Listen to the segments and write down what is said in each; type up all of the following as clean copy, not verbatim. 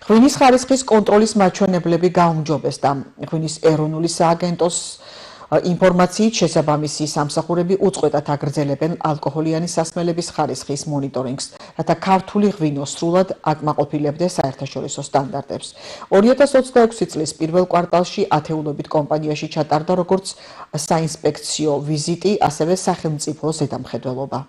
ღვინის ხარისხის კონტროლის მაჩვენებლები გაუმჯობესდა. ღვინის ეროვნული სააგენტოს ინფორმაციით შესაბამისი სამსახურები უწყვეტად აგრძელებენ ალკოჰოლიანი სასმელების ხარისხის მონიტორინგს, რათა ქართული ღვინო სრულად აკმაყოფილებდეს საერთაშორისო სტანდარტებს. 2026 წლის პირველ კვარტალში ათეულობით კომპანიაში ჩატარდა როგორც საინსპექციო ვიზიტი, ასევე სახელმწიფო ზედამხედველობა.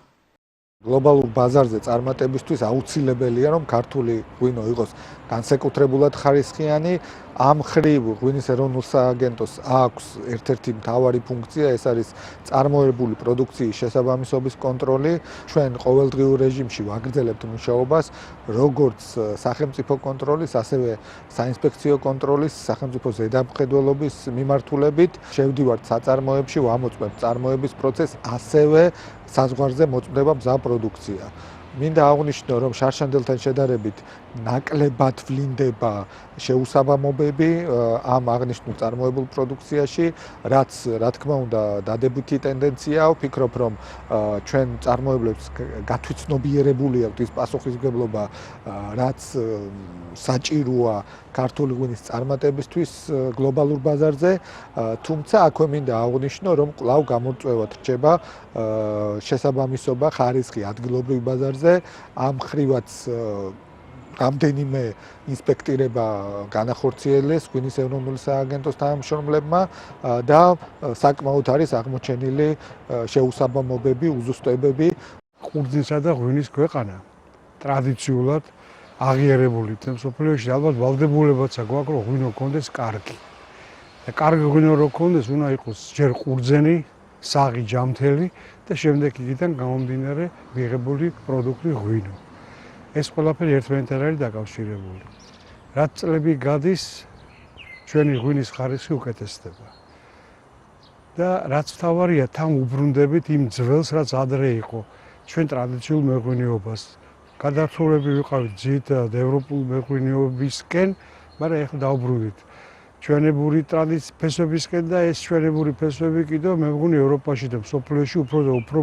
Global ბაზარზე წარმატებისთვის აუცილებელია, რომ ქართული ღვინო იყოს განსაკუთრებულად ხარისხიანი. Ამ ხრივ ღვინის ეროვნულ სააგენტოს აქვს ერთ-ერთი მთავარი ფუნქცია, ეს არის წარმოებული პროდუქციის შესაბამისობის კონტროლი. ჩვენ ყოველდღიურ რეჟიმში ვაგრძელებთ მუშაობას, როგორც სახელმწიფო კონტროლის, ასევე საინსპექციო კონტროლის, სახელმწიფო ზედამხედველობის მიმართულებით. შევდივართ საწარმოებში, ვამოწმებთ წარმოების პროცესს, ასევე საზღვარზე მოწმდება მზა პროდუქცია. მინდა აღვნიშნო, რომ შარშანდელთან შედარებით ნაკლებად ვლინდება შეუსაბამობები ამ აღნიშნულ წარმოებულ პროდუქციაში, რაც რა თქმა უნდა დადებითი ტენდენციაა. ვფიქრობ, რომ ჩვენ წარმოებლებს გათვითცნობიერებული აქვთ ის პასუხისმგებლობა, რაც საჭიროა ქართული ღვინის წარმატებისთვის გლობალურ ბაზარზე, თუმცა აქვე მინდა აღვნიშნო, რომ კვლავ გამორწევად რჩება შესაბამისობა ხარისხი ადგილობრივ ბაზარზე. ამ ხრივაც რამდენიმე ინსპექტირება განახორციელეს ღვინის ეროვნული სააგენტოს თანამშრომლებმა და საკმაოდ არის აღმოჩენილი შეუსაბამობები, უზუსტებები. ყურძნისა და ღვინის ქვეყანა ტრადიციულად აღიარებული მსოფლიოში, ალბათ ვალდებულებაცა გვაქვს, რომ ღვინო გქონდეს კარგი. და კარგი ღვინო რო გქონდეს, უნდა იყოს ჯერ ყურძენი, საღი, ჯამთელი და შემდეგ იქიდან გამომდინარე მიღებული პროდუქტი ღვინო. ეს ყველაფერი ერთმანეთთან არის დაკავშირებული. რაც წლები გადის, ჩვენი ღვინის ხარისხი უკეთესდება. და რაც მთავარია, თან უბრუნდებით იმ ძველს, რაც ადრე იყო, ჩვენ ტრადიციულ მეღვინეობას. გადასულები ვიყავით ძირითადად ევროპულ მეღვინეობისკენ, მაგრამ ეხლა დავბრუნდით ჩვენებური ტრადიციის ფესვებისკენ და ეს ჩვენებური ფესვები კიდევ მე მგონი ევროპაში და მსოფლიოში უფრო და უფრო